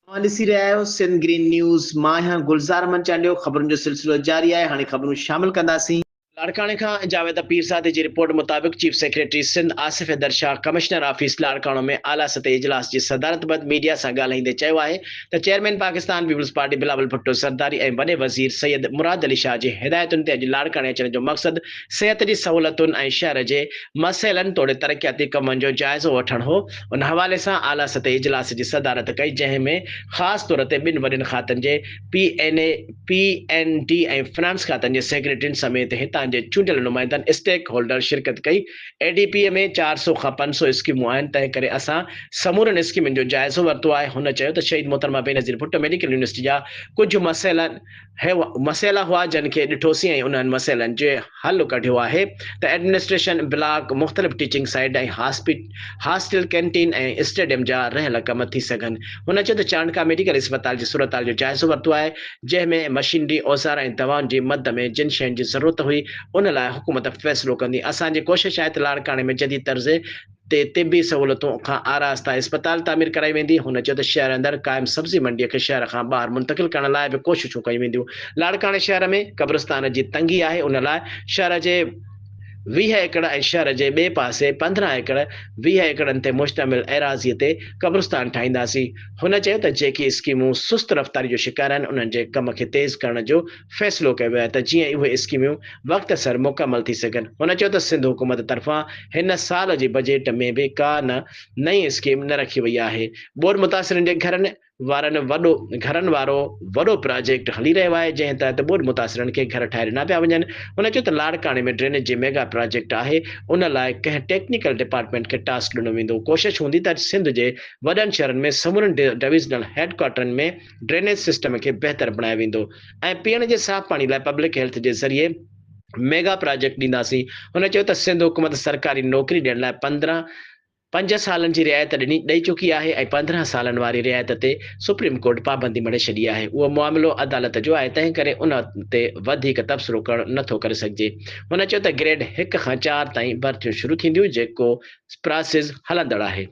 ॾिसी रहिया आहियो सिंध ग्रीन न्यूज़। मां आहियां गुलज़ार मंचालियो। ख़बरुनि जो सिलसिलो जारी आहे। हाणे ख़बरूं शामिल कंदासीं। लाड़काणे खां जावेद पीरज़ादे जी रिपोर्ट मुताबिक़ chief secretary Sindh Asif Haider Shah commissioner office Larkana में आला सतह इजलास जी सदारत बैदि मीडिया सां ॻाल्हाईंदे चयो आहे त chairman Pakistan Peoples Party Bilawal Bhutto Zardari ऐं वॾे वज़ीर सैयद मुराद अली शाह जी हिदायतुनि ते अॼु लाड़काणे अचण जो मक़सदु सिहत जी सहूलियतुनि ऐं शहर जे मसइलनि तोड़े तरक़ियाती कमनि जो जाइज़ो वठणु हो। उन हवाले सां आला सतह इजलास जी सदारत कई, जंहिं में ख़ासि तौर ते ॿिनि वॾनि खातनि जे PND ऐं फाइनेंस खातनि जे सेक्रेटरियुनि समेत हितां जे चूंडियल नुमाइंदनि स्टेक होल्डर शिरकत कई। ADP में 400 खां 500 स्कीमूं आहिनि, तंहिं करे असां समूरनि स्कीमुनि जो जाइज़ो वरितो आहे। हुन चयो त शहीद मोहतरमा बेनज़ीर भुट्टो मेडिकल यूनिवर्सिटी जा कुझु मसइला हुआ जिन खे ॾिठोसीं ऐं उन्हनि मसइलनि जो हल कढियो आहे त एडमिनिस्ट्रेशन ब्लॉक, मुख़्तलिफ़ टीचिंग साइट ऐं हॉस्टल, कैंटीन ऐं स्टेडियम जा रहियल कम थी सघनि। हुन चयो त चाणका मेडिकल अस्पताल जी सूरत जो जाइज़ो वरितो आहे, जंहिंमें मशीनरी, औज़ार ऐं दवाउनि जी मद में जिन शयुनि जी ज़रूरत हुई उन लाइ हुकूमत फ़ैसिलो कंदी। असांजी कोशिशि आहे त लाड़काणे में जदीद तर्ज़ ते तिबी सहूलियतूं खां आरास्ता इस्पताल तामीर कराई वेंदी। हुन चयो त शहर अंदरि क़ाइमु सब्ज़ी मंडीअ खे शहर खां ॿाहिरि मुंतक़िल करण लाइ बि कोशिशूं कयूं वेंदियूं। लाड़काणे शहर में क़ब्रिस्तान जी तंगी आहे, उन लाइ शहर जे 20 एकड़ ऐं शहर जे ॿिए पासे 15 एकड़ 20 एकड़नि ते मुश्तमिल एराज़ीअ ते क़ब्रिस्तान ठाहींदासीं। हुन चयो त जेकी स्कीमूं सुस्त रफ़्तारी जो शिकार आहिनि उन्हनि जे कम खे तेज़ करण जो फ़ैसिलो कयो वियो आहे त जीअं उहे स्कीमूं वक़्तसर मुकमल थी सघनि। हुन चयो त सिंध हुकूमत तरफ़ां हिन साल जे बजट में बि का नई स्कीम न रखी वई आहे। ॿोॾि मुतासिरनि जे घरनि वारो वॾो प्रोजेक्ट हली रहियो आहे, जंहिं तहत ॿोॾि मुतासिरनि खे घर ठाहे ॾिना पिया वञनि। हुन चयो त लाड़काणे में ड्रेनेज जी मेगा प्रोजेक्ट आहे, उन लाइ कंहिं टेक्निकल डिपार्टमेंट खे टास्क ॾिनो वेंदो। कोशिशि हूंदी त सिंध जे वॾनि शहरनि में समूरनि डिविज़नल हेडक्वार्टरनि में ड्रेनेज सिस्टम खे बहितर बणायो वेंदो ऐं पीअण जे साफ़ पाणी लाइ पब्लिक हेल्थ जे ज़रिए मेगा प्रोजेक्ट ॾींदासीं। हुन चयो त सिंध हुकूमत सरकारी नौकिरी ॾियण लाइ 5 सालनि जी रिआयत ॾेई चुकी आहे ऐं 15 सालनि वारी रिआयत ते सुप्रीम कोर्ट पाबंदी मणे छॾी आहे। उहो मामिलो अदालत जो आहे, तंहिं करे उन ते वधीक तबसरो करणु नथो करे सघिजे। हुन चयो त ग्रेड 1 खां 4 ताईं भर्तियूं शुरू थींदियूं, जेको प्रोसेस हलंदड़ आहे।